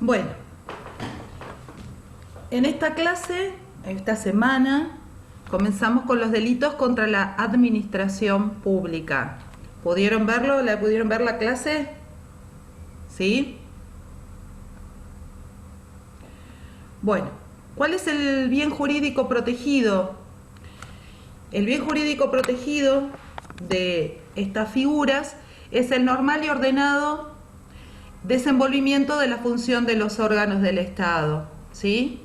Bueno, en esta clase, esta semana, comenzamos con los delitos contra la administración pública. ¿Pudieron verlo? ¿La pudieron ver la clase? ¿Sí? Bueno, ¿cuál es el bien jurídico protegido? El bien jurídico protegido de estas figuras es el normal y ordenado desenvolvimiento de la función de los órganos del Estado, ¿sí?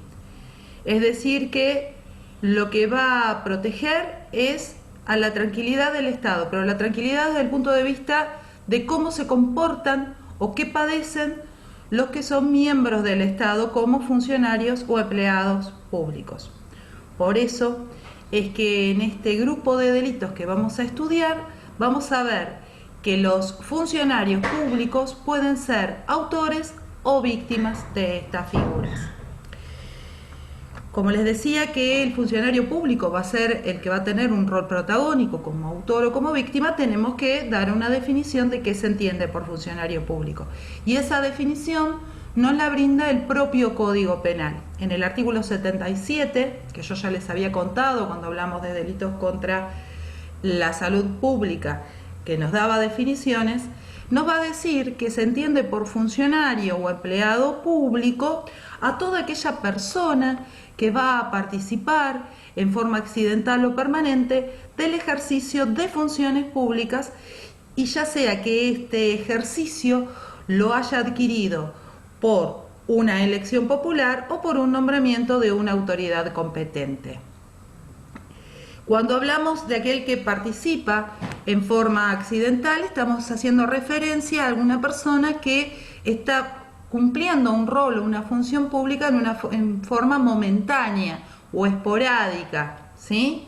Es decir, que lo que va a proteger es a la tranquilidad del Estado, pero la tranquilidad desde el punto de vista de cómo se comportan o qué padecen los que son miembros del Estado como funcionarios o empleados públicos. Por eso es que en este grupo de delitos que vamos a estudiar, vamos a ver que los funcionarios públicos pueden ser autores o víctimas de estas figuras. Como les decía que el funcionario público va a ser el que va a tener un rol protagónico como autor o como víctima, tenemos que dar una definición de qué se entiende por funcionario público. Y esa definición nos la brinda el propio Código Penal. En el artículo 77, que yo ya les había contado cuando hablamos de delitos contra la salud pública, que nos daba definiciones, nos va a decir que se entiende por funcionario o empleado público a toda aquella persona que va a participar en forma accidental o permanente del ejercicio de funciones públicas, y ya sea que este ejercicio lo haya adquirido por una elección popular o por un nombramiento de una autoridad competente. Cuando hablamos de aquel que participa en forma accidental, estamos haciendo referencia a alguna persona que está cumpliendo un rol o una función pública en forma momentánea o esporádica, ¿sí?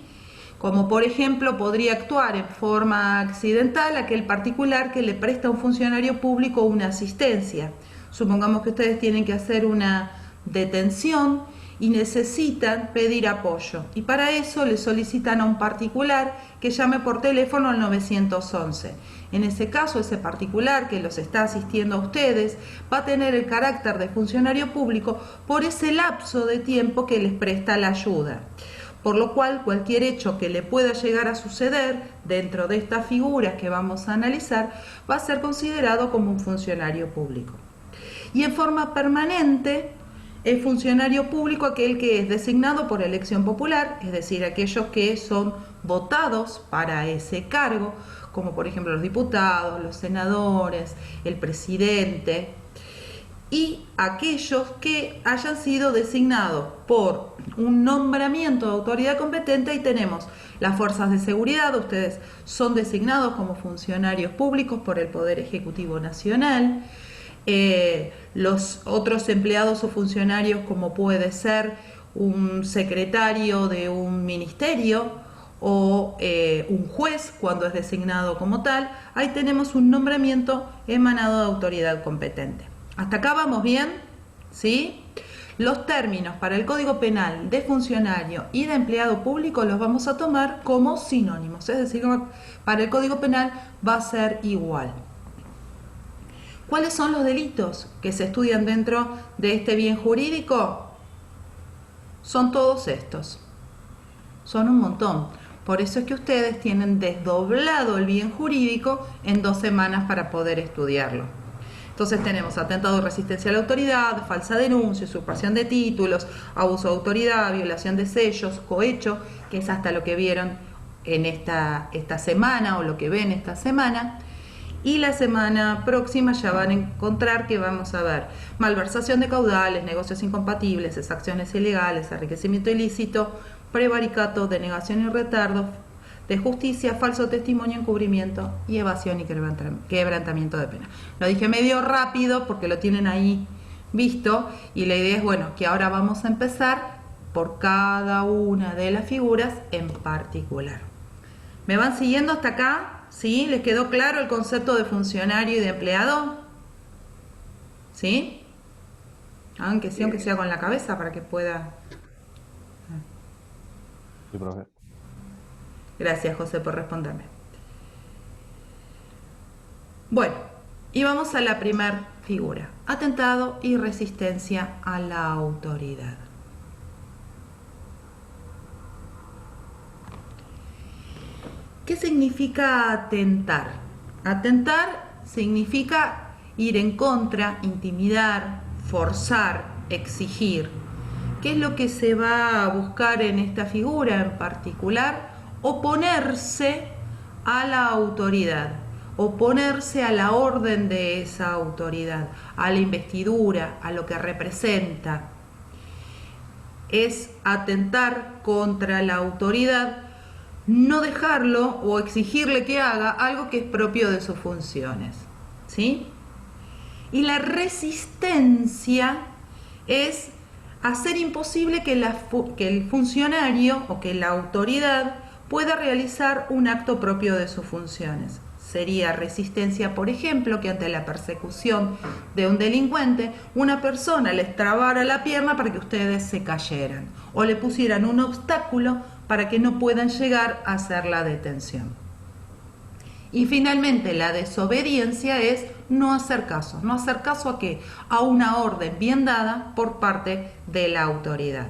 Como por ejemplo podría actuar en forma accidental aquel particular que le presta a un funcionario público una asistencia. Supongamos que ustedes tienen que hacer una detención y necesitan pedir apoyo, y para eso le solicitan a un particular que llame por teléfono al 911. En ese caso, ese particular que los está asistiendo a ustedes va a tener el carácter de funcionario público por ese lapso de tiempo que les presta la ayuda. Por lo cual, cualquier hecho que le pueda llegar a suceder dentro de estas figuras que vamos a analizar va a ser considerado como un funcionario público. Y en forma permanente, el funcionario público aquel que es designado por elección popular, es decir, aquellos que son votados para ese cargo, como por ejemplo los diputados, los senadores, el presidente, y aquellos que hayan sido designados por un nombramiento de autoridad competente. Y tenemos las fuerzas de seguridad, ustedes son designados como funcionarios públicos por el Poder Ejecutivo Nacional. Los otros empleados o funcionarios, como puede ser un secretario de un ministerio o un juez cuando es designado como tal, ahí tenemos un nombramiento emanado de autoridad competente. ¿Hasta acá vamos bien? ¿Sí? Los términos para el Código Penal de funcionario y de empleado público los vamos a tomar como sinónimos, es decir, para el Código Penal va a ser igual. ¿Cuáles son los delitos que se estudian dentro de este bien jurídico? Son todos estos. Son un montón. Por eso es que ustedes tienen desdoblado el bien jurídico en 2 semanas para poder estudiarlo. Entonces tenemos atentado de resistencia a la autoridad, falsa denuncia, usurpación de títulos, abuso de autoridad, violación de sellos, cohecho, que es hasta lo que vieron en esta semana o lo que ven esta semana. Y la semana próxima ya van a encontrar que vamos a ver malversación de caudales, negocios incompatibles, exacciones ilegales, enriquecimiento ilícito, prevaricato, denegación y retardo de justicia, falso testimonio, encubrimiento y evasión y quebrantamiento de pena. Lo dije medio rápido porque lo tienen ahí visto, y la idea es, bueno, que ahora vamos a empezar por cada una de las figuras en particular. ¿Me van siguiendo hasta acá? ¿Sí? ¿Les quedó claro el concepto de funcionario y de empleado? ¿Sí? Aunque sea con la cabeza para que pueda... Sí, profe. Gracias, José, por responderme. Bueno, Y vamos a la primera figura, atentado y resistencia a la autoridad. ¿Qué significa atentar? Atentar significa ir en contra, intimidar, forzar, exigir. ¿Qué es lo que se va a buscar en esta figura en particular? Oponerse a la autoridad, oponerse a la orden de esa autoridad, a la investidura, a lo que representa. Es atentar contra la autoridad, no dejarlo o exigirle que haga algo que es propio de sus funciones, ¿sí? Y la resistencia es hacer imposible que el funcionario o que la autoridad pueda realizar un acto propio de sus funciones. Sería resistencia, por ejemplo, que ante la persecución de un delincuente, una persona les trabara la pierna para que ustedes se cayeran o le pusieran un obstáculo para que no puedan llegar a hacer la detención. Y finalmente la desobediencia es no hacer caso. ¿No hacer caso a qué? A una orden bien dada por parte de la autoridad.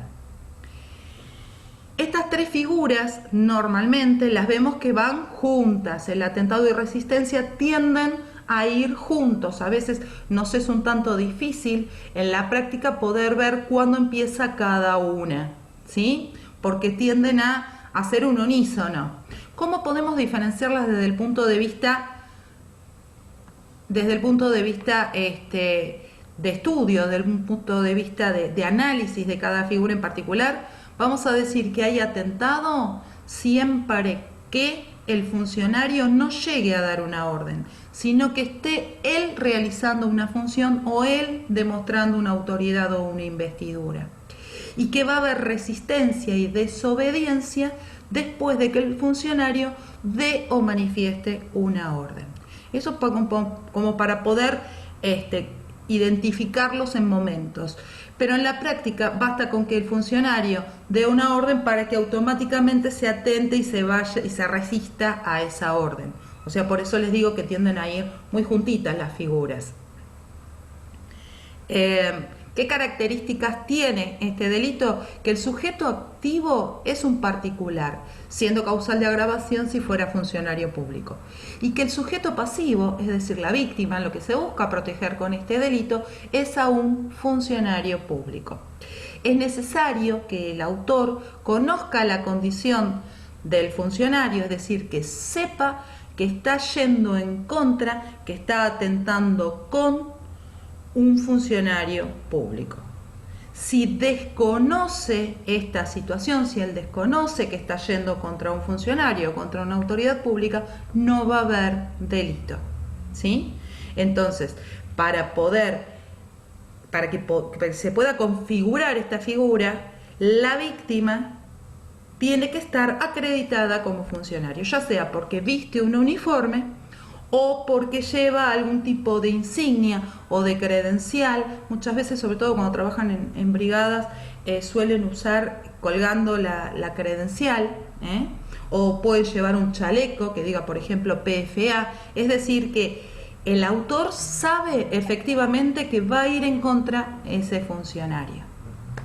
Estas tres figuras normalmente las vemos que van juntas. El atentado y resistencia tienden a ir juntos. A veces nos es un tanto difícil en la práctica poder ver cuándo empieza cada una, ¿sí? Porque tienden a hacer un unísono. ¿Cómo podemos diferenciarlas desde el punto de vista de estudio, desde un punto de vista de análisis de cada figura en particular? Vamos a decir que hay atentado siempre que el funcionario no llegue a dar una orden, sino que esté él realizando una función o él demostrando una autoridad o una investidura. Y que va a haber resistencia y desobediencia después de que el funcionario dé o manifieste una orden. Eso como para poder identificarlos en momentos. Pero en la práctica basta con que el funcionario dé una orden para que automáticamente se atente y se vaya y se resista a esa orden. O sea, por eso les digo que tienden a ir muy juntitas las figuras. ¿Qué características tiene este delito? Que el sujeto activo es un particular, siendo causal de agravación si fuera funcionario público. Y que el sujeto pasivo, es decir, la víctima, lo que se busca proteger con este delito, es a un funcionario público. Es necesario que el autor conozca la condición del funcionario, es decir, que sepa que está yendo en contra, que está atentando con un funcionario público. Si desconoce esta situación, si él desconoce que está yendo contra un funcionario, contra una autoridad pública, no va a haber delito, ¿sí? Entonces, para que se pueda configurar esta figura, la víctima tiene que estar acreditada como funcionario, ya sea porque viste un uniforme o porque lleva algún tipo de insignia o de credencial. Muchas veces, sobre todo cuando trabajan en brigadas, suelen usar colgando la credencial, o pueden llevar un chaleco que diga, por ejemplo, PFA. Es decir, que el autor sabe efectivamente que va a ir en contra ese funcionario.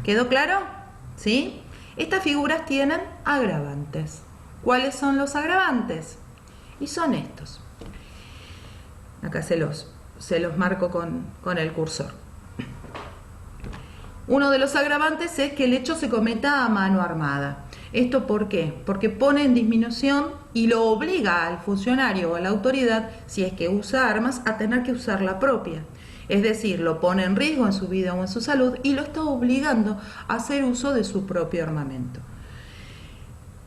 ¿Quedó claro? ¿Sí? Estas figuras tienen agravantes. ¿Cuáles son los agravantes? Y son estos. Acá se los marco con el cursor. Uno de los agravantes es que el hecho se cometa a mano armada. ¿Esto por qué? Porque pone en disminución y lo obliga al funcionario o a la autoridad, si es que usa armas, a tener que usar la propia. Es decir, lo pone en riesgo en su vida o en su salud y lo está obligando a hacer uso de su propio armamento.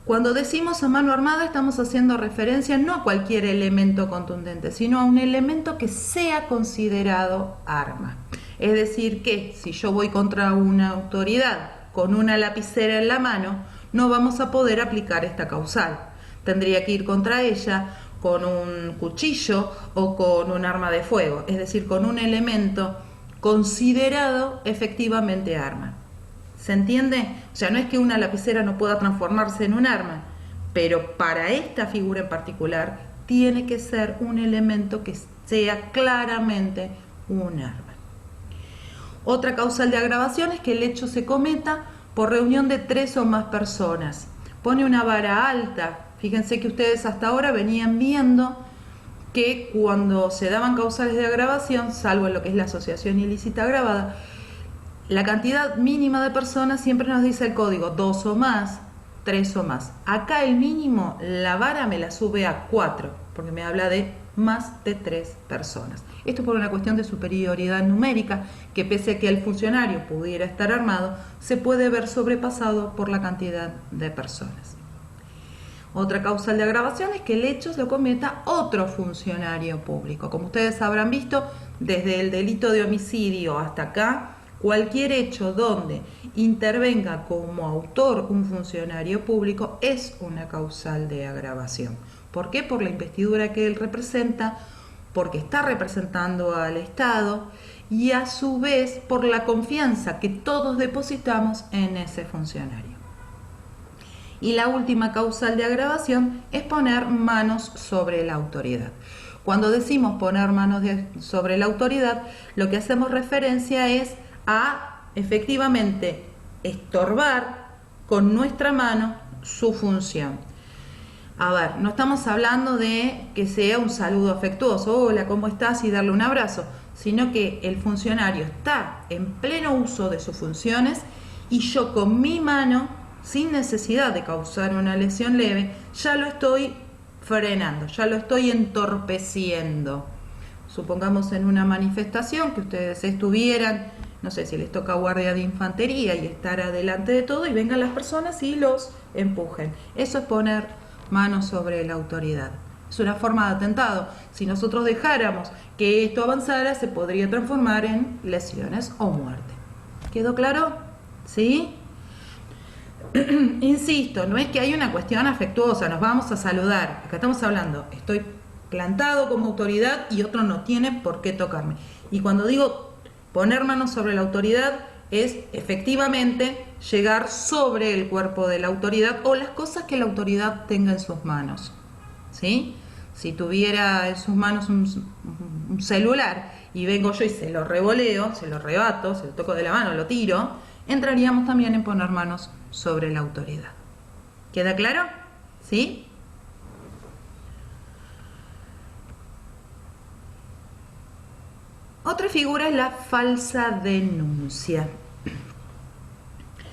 Cuando decimos a mano armada estamos haciendo referencia no a cualquier elemento contundente, sino a un elemento que sea considerado arma. Es decir, que si yo voy contra una autoridad con una lapicera en la mano, no vamos a poder aplicar esta causal. Tendría que ir contra ella con un cuchillo o con un arma de fuego, es decir, con un elemento considerado efectivamente arma. ¿Se entiende? O sea, no es que una lapicera no pueda transformarse en un arma, pero para esta figura en particular tiene que ser un elemento que sea claramente un arma. Otra causal de agravación es que el hecho se cometa por reunión de 3 o más personas. Pone una vara alta. Fíjense que ustedes hasta ahora venían viendo que cuando se daban causales de agravación, salvo en lo que es la asociación ilícita agravada, la cantidad mínima de personas siempre nos dice el código 2 o más, 3 o más. Acá el mínimo, la vara me la sube a 4, porque me habla de más de 3 personas. Esto por una cuestión de superioridad numérica, que pese a que el funcionario pudiera estar armado, se puede ver sobrepasado por la cantidad de personas. Otra causal de agravación es que el hecho lo cometa otro funcionario público. Como ustedes habrán visto, desde el delito de homicidio hasta acá, cualquier hecho donde intervenga como autor un funcionario público es una causal de agravación. ¿Por qué? Por la investidura que él representa, porque está representando al Estado y a su vez por la confianza que todos depositamos en ese funcionario. Y la última causal de agravación es poner manos sobre la autoridad. Cuando decimos poner manos sobre la autoridad, lo que hacemos referencia es a efectivamente estorbar con nuestra mano su función. A ver, no estamos hablando de que sea un saludo afectuoso, hola, ¿cómo estás? Y darle un abrazo, sino que el funcionario está en pleno uso de sus funciones y yo con mi mano, sin necesidad de causar una lesión leve, ya lo estoy frenando, ya lo estoy entorpeciendo. Supongamos en una manifestación que ustedes estuvieran, no sé si les toca guardia de infantería y estar adelante de todo y vengan las personas y los empujen. Eso es poner manos sobre la autoridad. Es una forma de atentado. Si nosotros dejáramos que esto avanzara, se podría transformar en lesiones o muerte. ¿Quedó claro? ¿Sí? Insisto, no es que hay una cuestión afectuosa, nos vamos a saludar. Acá estamos hablando, estoy plantado como autoridad y otro no tiene por qué tocarme. Y cuando digo poner manos sobre la autoridad, es efectivamente llegar sobre el cuerpo de la autoridad o las cosas que la autoridad tenga en sus manos. ¿Sí? Si tuviera en sus manos un celular y vengo yo y se lo revoleo, se lo arrebato, se lo toco de la mano, lo tiro, entraríamos también en poner manos sobre la autoridad. ¿Queda claro? ¿Sí? Otra figura es la falsa denuncia.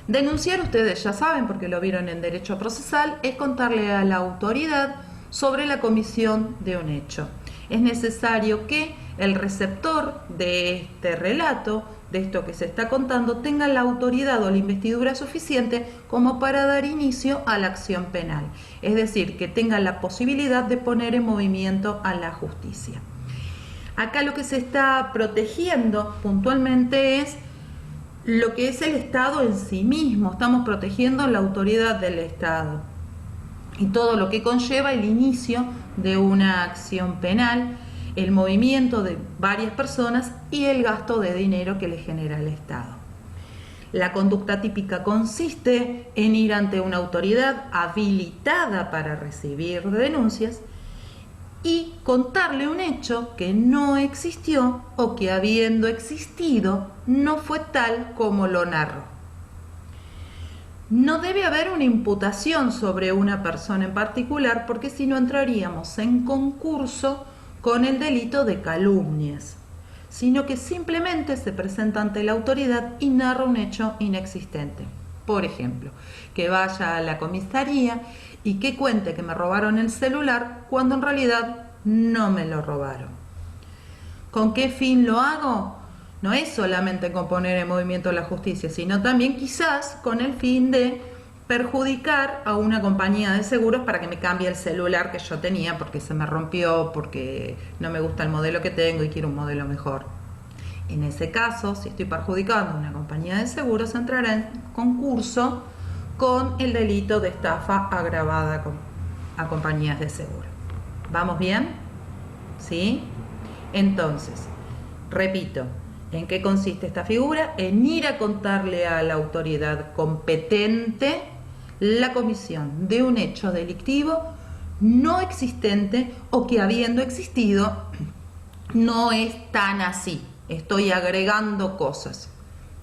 Denunciar, ustedes ya saben, porque lo vieron en derecho procesal, es contarle a la autoridad sobre la comisión de un hecho. Es necesario que el receptor de este relato, de esto que se está contando, tenga la autoridad o la investidura suficiente como para dar inicio a la acción penal. Es decir, que tenga la posibilidad de poner en movimiento a la justicia. Acá lo que se está protegiendo puntualmente es lo que es el Estado en sí mismo. Estamos protegiendo la autoridad del Estado y todo lo que conlleva el inicio de una acción penal, el movimiento de varias personas y el gasto de dinero que le genera el Estado. La conducta típica consiste en ir ante una autoridad habilitada para recibir denuncias y contarle un hecho que no existió o que habiendo existido no fue tal como lo narró. No debe haber una imputación sobre una persona en particular porque si no entraríamos en concurso con el delito de calumnias, sino que simplemente se presenta ante la autoridad y narra un hecho inexistente. Por ejemplo, que vaya a la comisaría y que cuente que me robaron el celular cuando en realidad no me lo robaron. ¿Con qué fin lo hago? No es solamente con poner en movimiento la justicia, sino también quizás con el fin de perjudicar a una compañía de seguros para que me cambie el celular que yo tenía porque se me rompió, porque no me gusta el modelo que tengo y quiero un modelo mejor. En ese caso, si estoy perjudicando a una compañía de seguros, entrará en concurso con el delito de estafa agravada a compañías de seguro. ¿Vamos bien? ¿Sí? Entonces, repito, ¿en qué consiste esta figura? En ir a contarle a la autoridad competente la comisión de un hecho delictivo no existente o que habiendo existido no es tan así. Estoy agregando cosas.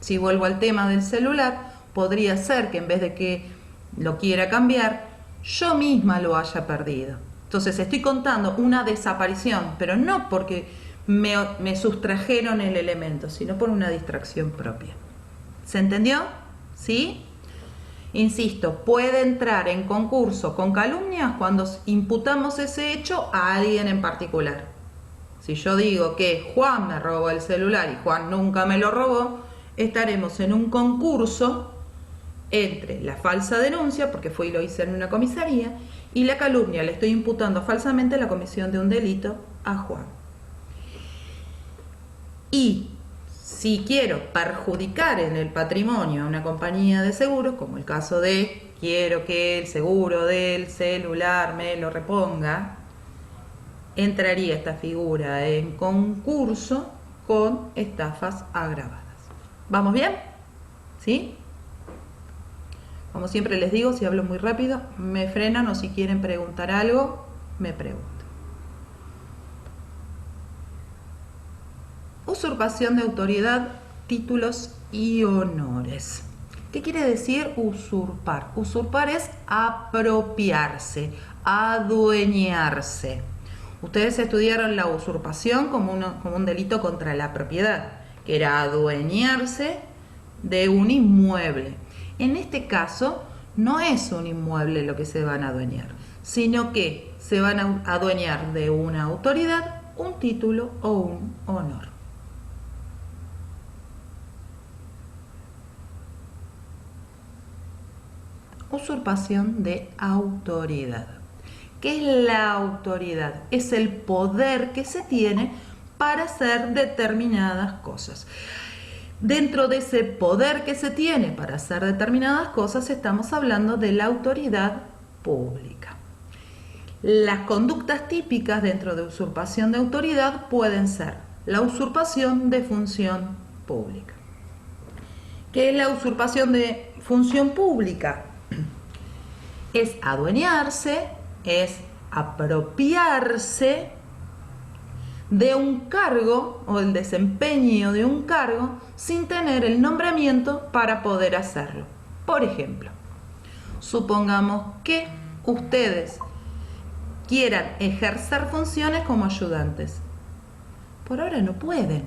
Si vuelvo al tema del celular, podría ser que en vez de que lo quiera cambiar, yo misma lo haya perdido. Entonces estoy contando una desaparición, pero no porque me sustrajeron el elemento, sino por una distracción propia. ¿Se entendió? ¿Sí? Insisto, puede entrar en concurso con calumnias cuando imputamos ese hecho a alguien en particular. Si yo digo que Juan me robó el celular y Juan nunca me lo robó, estaremos en un concurso entre la falsa denuncia, porque fue y lo hice en una comisaría, y la calumnia. Le estoy imputando falsamente la comisión de un delito a Juan. Y si quiero perjudicar en el patrimonio a una compañía de seguros, como el caso de quiero que el seguro del celular me lo reponga, entraría esta figura en concurso con estafas agravadas. ¿Vamos bien? ¿Sí? Como siempre les digo, si hablo muy rápido, me frenan, o si quieren preguntar algo, me preguntan. Usurpación de autoridad, títulos y honores. ¿Qué quiere decir usurpar? Usurpar es apropiarse, adueñarse. Ustedes estudiaron la usurpación como un delito contra la propiedad, que era adueñarse de un inmueble. En este caso, no es un inmueble lo que se van a adueñar, sino que se van a adueñar de una autoridad, un título o un honor. Usurpación de autoridad. ¿Qué es la autoridad? Es el poder que se tiene para hacer determinadas cosas. Dentro de ese poder que se tiene para hacer determinadas cosas, estamos hablando de la autoridad pública. Las conductas típicas dentro de usurpación de autoridad pueden ser la usurpación de función pública. ¿Qué es la usurpación de función pública? Es adueñarse, es apropiarse de un cargo o el desempeño de un cargo sin tener el nombramiento para poder hacerlo. Por ejemplo, supongamos que ustedes quieran ejercer funciones como ayudantes. Por ahora no pueden.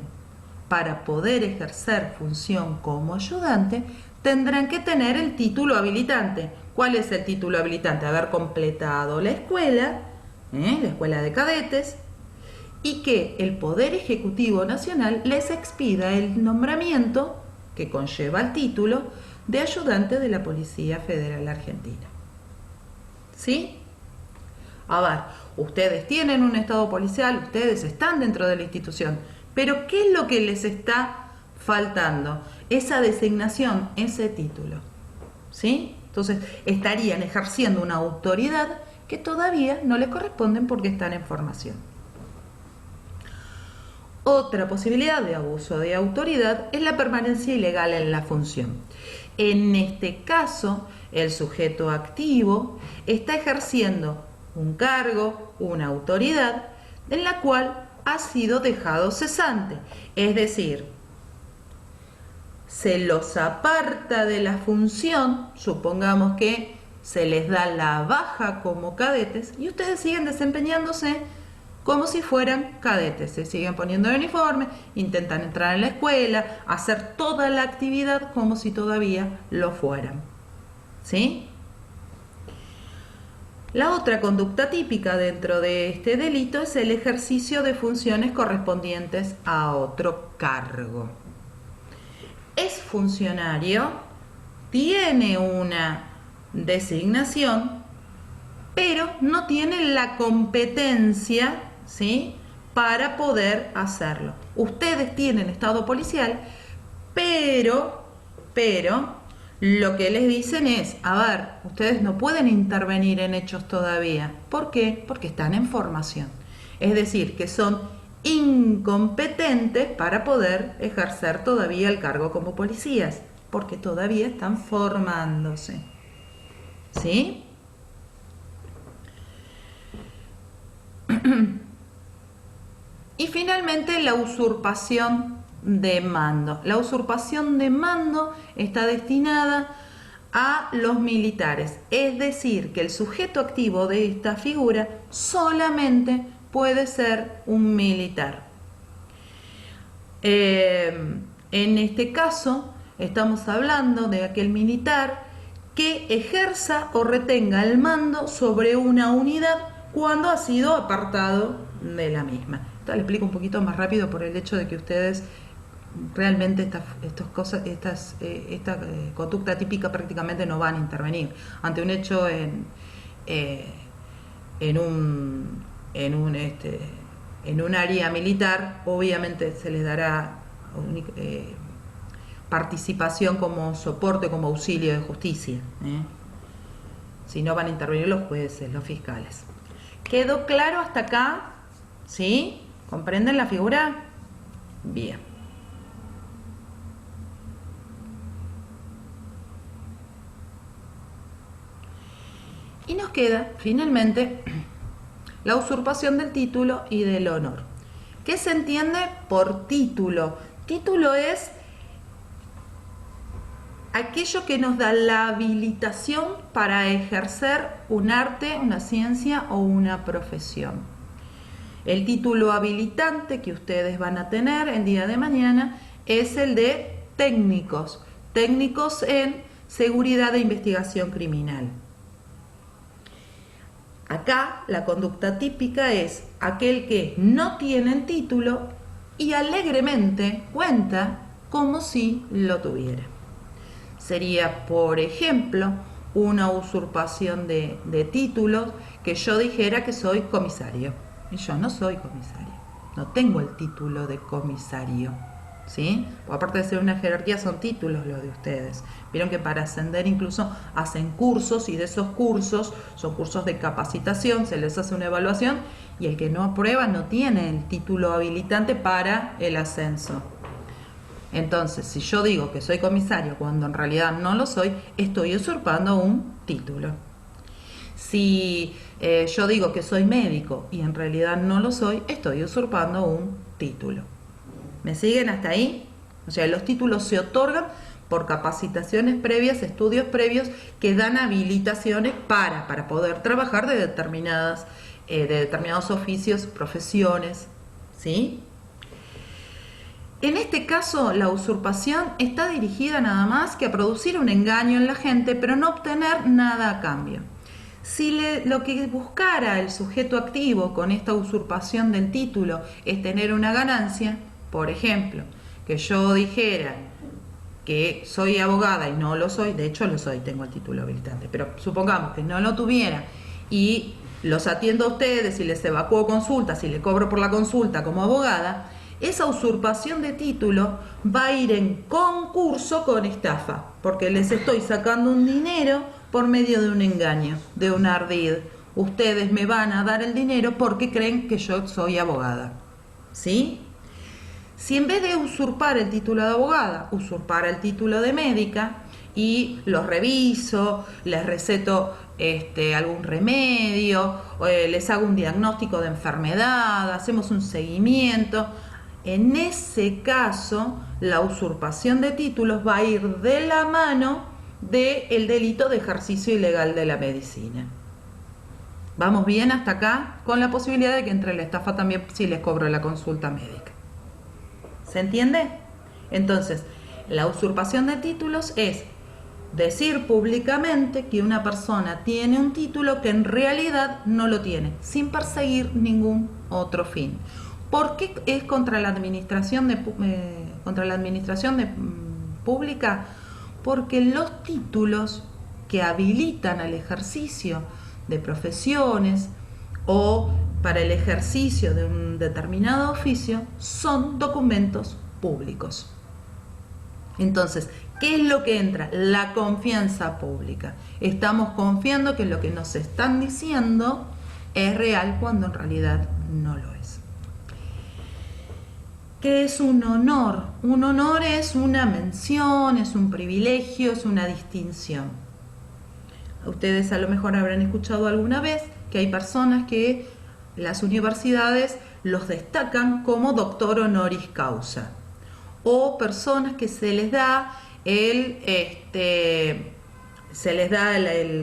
Para poder ejercer función como ayudante, tendrán que tener el título habilitante. ¿Cuál es el título habilitante? Haber completado la escuela de cadetes, y que el Poder Ejecutivo Nacional les expida el nombramiento, que conlleva el título, de ayudante de la Policía Federal Argentina. ¿Sí? A ver, ustedes tienen un estado policial, ustedes están dentro de la institución, pero ¿qué es lo que les está faltando? Esa designación, ese título. ¿Sí? Entonces, estarían ejerciendo una autoridad que todavía no les corresponden porque están en formación. Otra posibilidad de abuso de autoridad es la permanencia ilegal en la función. En este caso, el sujeto activo está ejerciendo un cargo, una autoridad, en la cual ha sido dejado cesante. Es decir, se los aparta de la función, supongamos que se les da la baja como cadetes y ustedes siguen desempeñándose como si fueran cadetes, se siguen poniendo el uniforme, intentan entrar en la escuela, hacer toda la actividad como si todavía lo fueran. ¿Sí? La otra conducta típica dentro de este delito es el ejercicio de funciones correspondientes a otro cargo. Es funcionario, tiene una designación, pero no tiene la competencia, ¿sí?, para poder hacerlo. Ustedes tienen estado policial, pero lo que les dicen es, a ver, ustedes no pueden intervenir en hechos todavía. ¿Por qué? Porque están en formación. Es decir, que son incompetentes para poder ejercer todavía el cargo como policías, porque todavía están formándose. ¿Sí? Y finalmente la usurpación de mando. La usurpación de mando está destinada a los militares, es decir, que el sujeto activo de esta figura solamente puede ser un militar. En este caso estamos hablando de aquel militar que ejerza o retenga el mando sobre una unidad cuando ha sido apartado de la misma. Esto le explico un poquito más rápido por el hecho de que ustedes realmente esta conducta típica prácticamente no van a intervenir ante un hecho en un área militar. Obviamente se les dará participación como soporte, como auxilio de justicia, si no van a intervenir los jueces, los fiscales. ¿Quedó claro hasta acá? ¿Sí? ¿Comprenden la figura? Bien. Y nos queda, finalmente, la usurpación del título y del honor. ¿Qué se entiende por título? Título es aquello que nos da la habilitación para ejercer un arte, una ciencia o una profesión. El título habilitante que ustedes van a tener el día de mañana es el de técnicos, técnicos en seguridad e investigación criminal. Acá la conducta típica es aquel que no tiene el título y alegremente cuenta como si lo tuviera. Sería, por ejemplo, una usurpación de títulos, que yo dijera que soy comisario. Y yo no soy comisario, no tengo el título de comisario, ¿sí? Porque aparte de ser una jerarquía, son títulos los de ustedes. Vieron que para ascender incluso hacen cursos, y de esos cursos son cursos de capacitación, se les hace una evaluación, y el que no aprueba no tiene el título habilitante para el ascenso. Entonces, si yo digo que soy comisario cuando en realidad no lo soy, estoy usurpando un título. Si yo digo que soy médico y en realidad no lo soy, estoy usurpando un título. ¿Me siguen hasta ahí? O sea, los títulos se otorgan por capacitaciones previas, estudios previos que dan habilitaciones para poder trabajar de determinados oficios, profesiones, ¿sí? En este caso, la usurpación está dirigida nada más que a producir un engaño en la gente, pero no obtener nada a cambio. Si lo que buscara el sujeto activo con esta usurpación del título es tener una ganancia, por ejemplo, que yo dijera que soy abogada y no lo soy, de hecho lo soy, tengo el título habilitante, pero supongamos que no lo tuviera y los atiendo a ustedes y les evacúo consultas y le cobro por la consulta como abogada, esa usurpación de título va a ir en concurso con estafa, porque les estoy sacando un dinero por medio de un engaño, de un ardid. Ustedes me van a dar el dinero porque creen que yo soy abogada, ¿sí? Si en vez de usurpar el título de abogada, usurpar el título de médica y los reviso, les receto algún remedio, les hago un diagnóstico de enfermedad, hacemos un seguimiento, en ese caso la usurpación de títulos va a ir de la mano del delito de ejercicio ilegal de la medicina. ¿Vamos bien hasta acá? Con la posibilidad de que entre la estafa también si les cobro la consulta médica. ¿Se entiende? Entonces, la usurpación de títulos es decir públicamente que una persona tiene un título que en realidad no lo tiene, sin perseguir ningún otro fin. ¿Por qué es contra la administración pública? Porque los títulos que habilitan al ejercicio de profesiones o para el ejercicio de un determinado oficio son documentos públicos. Entonces, ¿qué es lo que entra? La confianza pública. Estamos confiando que lo que nos están diciendo es real cuando en realidad no lo es. ¿Qué es un honor? Un honor es una mención, es un privilegio, es una distinción. Ustedes a lo mejor habrán escuchado alguna vez que hay personas que las universidades los destacan como doctor honoris causa, o personas que se les da el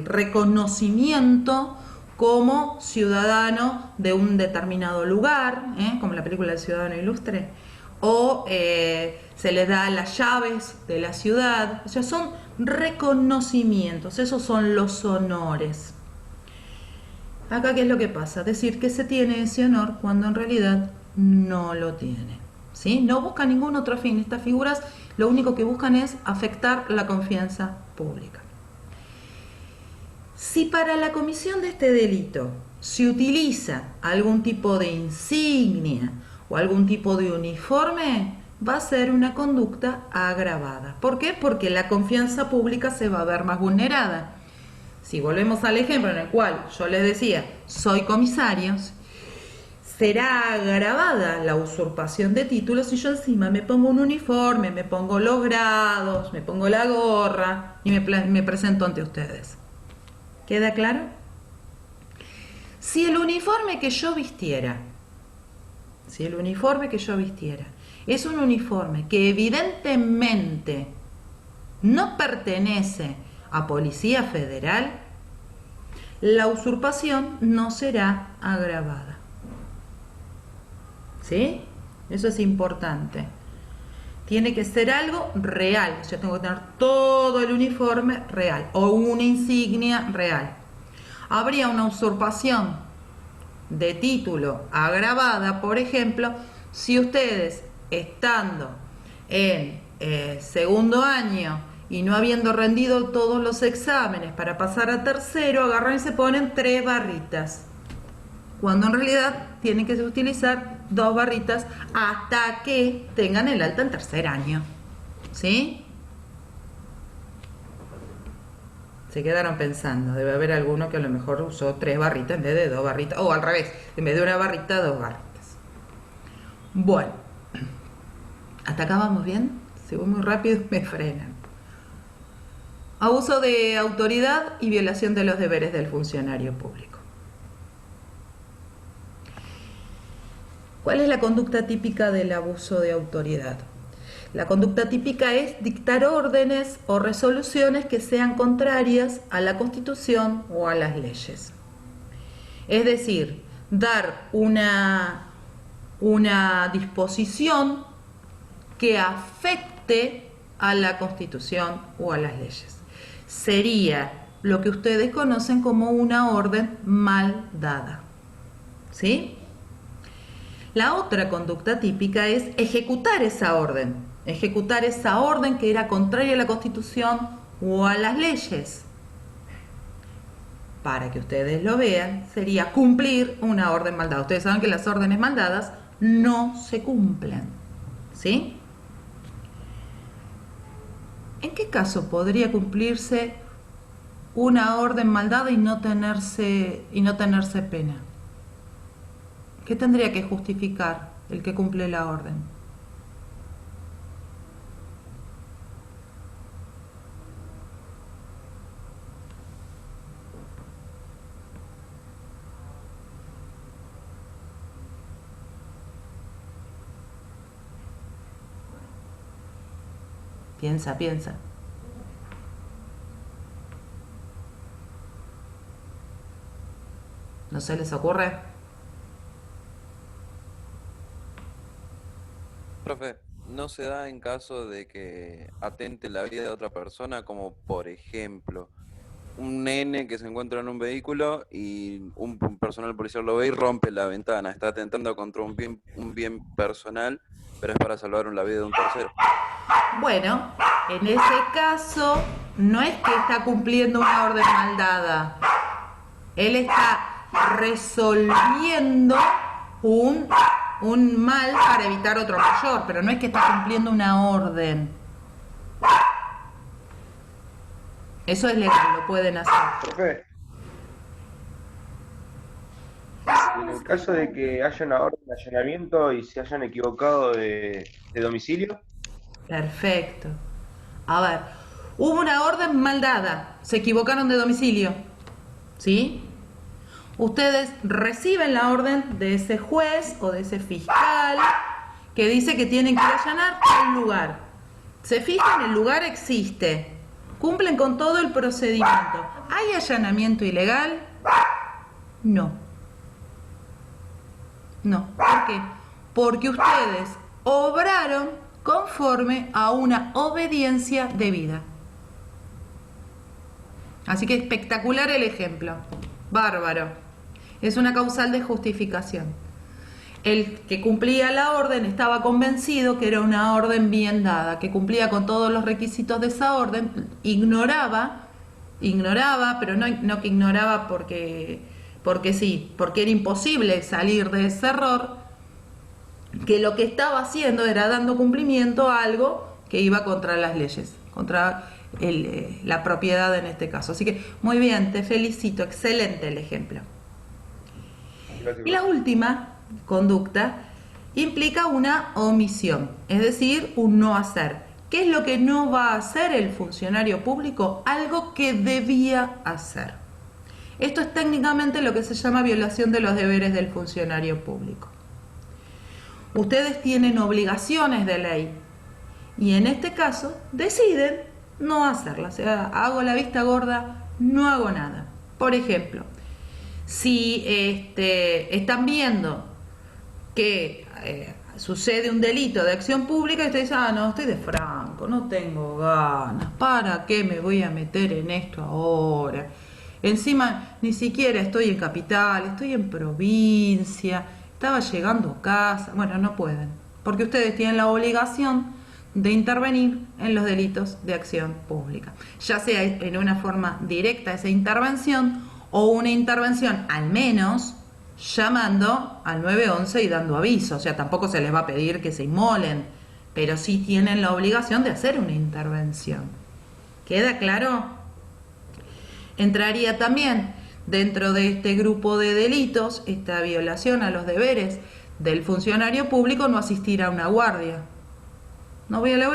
reconocimiento como ciudadano de un determinado lugar, como la película del Ciudadano Ilustre, o se les da las llaves de la ciudad. O sea, son reconocimientos, esos son los honores. Acá, ¿qué es lo que pasa? Decir que se tiene ese honor cuando en realidad no lo tiene, ¿sí? No busca ningún otro fin. Estas figuras lo único que buscan es afectar la confianza pública. Si para la comisión de este delito se utiliza algún tipo de insignia o algún tipo de uniforme, va a ser una conducta agravada. ¿Por qué? Porque la confianza pública se va a ver más vulnerada. Si volvemos al ejemplo en el cual yo les decía, soy comisario, será agravada la usurpación de títulos si yo encima me pongo un uniforme, me pongo los grados, me pongo la gorra y me presento ante ustedes. ¿Queda claro? Si el uniforme que yo vistiera es un uniforme que evidentemente no pertenece a Policía Federal, la usurpación no será agravada. ¿Sí? Eso es importante. Tiene que ser algo real. Yo tengo que tener todo el uniforme real o una insignia real. Habría una usurpación de título agravada, por ejemplo, si ustedes estando en segundo año y no habiendo rendido todos los exámenes para pasar a tercero, agarran y se ponen 3 barritas, cuando en realidad tienen que utilizar 2 barritas hasta que tengan el alta en tercer año. ¿Sí? Se quedaron pensando, debe haber alguno que a lo mejor usó 3 barritas en vez de 2 barritas, o al revés, en vez de una barrita, 2 barritas. Bueno, ¿hasta acá vamos bien? Si voy muy rápido me frenan. Abuso de autoridad y violación de los deberes del funcionario público. ¿Cuál es la conducta típica del abuso de autoridad? La conducta típica es dictar órdenes o resoluciones que sean contrarias a la Constitución o a las leyes. Es decir, dar una disposición que afecte a la Constitución o a las leyes. Sería lo que ustedes conocen como una orden mal dada. ¿Sí? La otra conducta típica es ejecutar esa orden que era contraria a la Constitución o a las leyes. Para que ustedes lo vean, sería cumplir una orden mal dada. Ustedes saben que las órdenes mal dadas no se cumplen. ¿Sí? ¿En qué caso podría cumplirse una orden mal dada y no tenerse pena? ¿Qué tendría que justificar el que cumple la orden? Piensa. ¿No se les ocurre? Profe, ¿no se da en caso de que atente la vida de otra persona, como por ejemplo un nene que se encuentra en un vehículo y un personal policial lo ve y rompe la ventana? Está atentando contra un bien personal, pero es para salvar la vida de un tercero. Bueno, en ese caso no es que está cumpliendo una orden mal dada. Él está resolviendo un mal para evitar otro mayor, pero no es que está cumpliendo una orden. Eso es legal, lo pueden hacer. Profe, en el caso de que haya una orden de allanamiento y se hayan equivocado de domicilio, Perfecto. A ver, hubo una orden mal dada, se equivocaron de domicilio, ¿sí? Ustedes reciben la orden de ese juez o de ese fiscal que dice que tienen que ir a allanar el lugar. Se fijan, el lugar existe. Cumplen con todo el procedimiento. ¿Hay allanamiento ilegal? No. No. ¿Por qué? Porque ustedes obraron conforme a una obediencia debida. Así que espectacular el ejemplo. Bárbaro. Es una causal de justificación. El que cumplía la orden estaba convencido que era una orden bien dada, que cumplía con todos los requisitos de esa orden, ignoraba, pero no que ignoraba porque sí, porque era imposible salir de ese error, que lo que estaba haciendo era dando cumplimiento a algo que iba contra las leyes, contra la propiedad en este caso. Así que muy bien, te felicito, excelente el ejemplo. Gracias. Y la última conducta implica una omisión, es decir, un no hacer. ¿Qué es lo que no va a hacer el funcionario público? Algo que debía hacer. Esto es técnicamente lo que se llama violación de los deberes del funcionario público. Ustedes tienen obligaciones de ley y en este caso deciden no hacerlas. O sea, hago la vista gorda, no hago nada. Por ejemplo, si están viendo que sucede un delito de acción pública y usted dice, no, estoy de franco, no tengo ganas, ¿para qué me voy a meter en esto ahora? Encima ni siquiera estoy en capital, estoy en provincia, estaba llegando a casa. Bueno, no pueden, porque ustedes tienen la obligación de intervenir en los delitos de acción pública, ya sea en una forma directa esa intervención o una intervención al menos llamando al 911 y dando aviso. O sea, tampoco se les va a pedir que se inmolen, pero sí tienen la obligación de hacer una intervención. ¿Queda claro? Entraría también dentro de este grupo de delitos esta violación a los deberes del funcionario público, no asistir a una guardia. Mira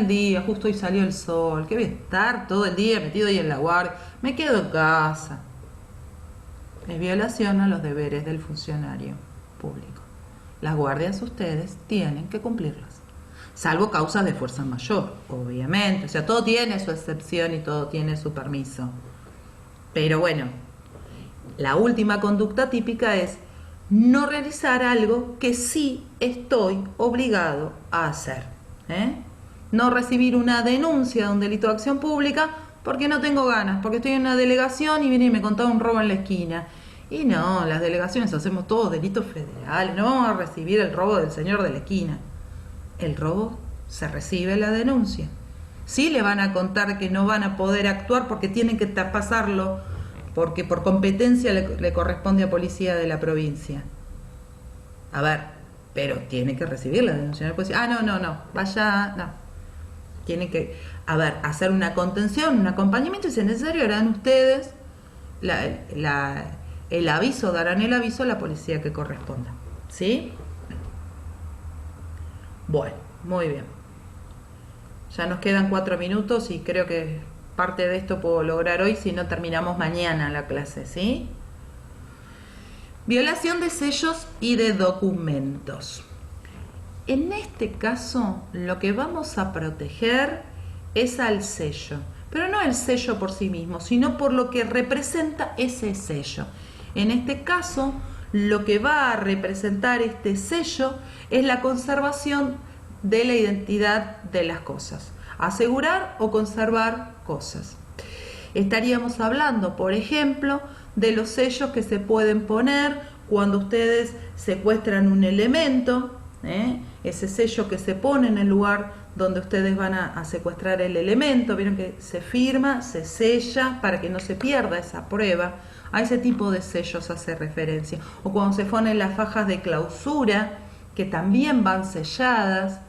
el día, justo hoy salió el sol, que voy a estar todo el día metido ahí en la guardia, me quedo en casa. Es violación a los deberes del funcionario público. Las guardias ustedes tienen que cumplirlas, salvo causas de fuerza mayor, obviamente. O sea, todo tiene su excepción y todo tiene su permiso. Pero bueno, la última conducta típica es no realizar algo que sí estoy obligado a hacer. No recibir una denuncia de un delito de acción pública porque no tengo ganas, porque estoy en una delegación y viene y me contaba un robo en la esquina. Y no, las delegaciones hacemos todos delitos federales, no vamos a recibir el robo del señor de la esquina. El robo se recibe la denuncia. Sí le van a contar que no van a poder actuar porque tienen que pasarlo, porque por competencia le corresponde a policía de la provincia. A ver, pero tiene que recibir la denuncia. No. Tienen que, hacer una contención, un acompañamiento, y si es necesario harán ustedes el aviso, darán el aviso a la policía que corresponda. ¿Sí? Bueno, muy bien. Ya nos quedan 4 minutos y creo que parte de esto puedo lograr hoy, si no terminamos mañana la clase, ¿sí? Violación de sellos y de documentos. En este caso, lo que vamos a proteger es al sello, pero no el sello por sí mismo, sino por lo que representa ese sello. En este caso, lo que va a representar este sello es la conservación de la identidad de las cosas. Asegurar o conservar cosas. Estaríamos hablando, por ejemplo, de los sellos que se pueden poner cuando ustedes secuestran un elemento, ese sello que se pone en el lugar donde ustedes van a secuestrar el elemento. Vieron que se firma, se sella para que no se pierda esa prueba. A ese tipo de sellos hace referencia. O cuando se ponen las fajas de clausura, que también van selladas.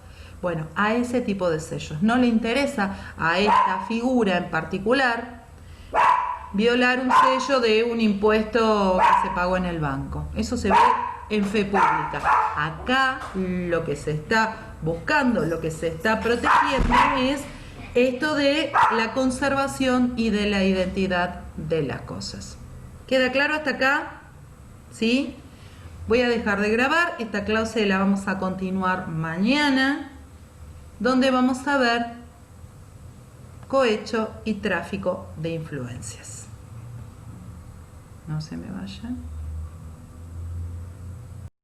Bueno, a ese tipo de sellos. No le interesa a esta figura en particular violar un sello de un impuesto que se pagó en el banco. Eso se ve en fe pública. Acá lo que se está buscando, lo que se está protegiendo es esto de la conservación y de la identidad de las cosas. ¿Queda claro hasta acá? ¿Sí? Voy a dejar de grabar. Esta clase la vamos a continuar mañana, donde vamos a ver cohecho y tráfico de influencias. No se me vayan.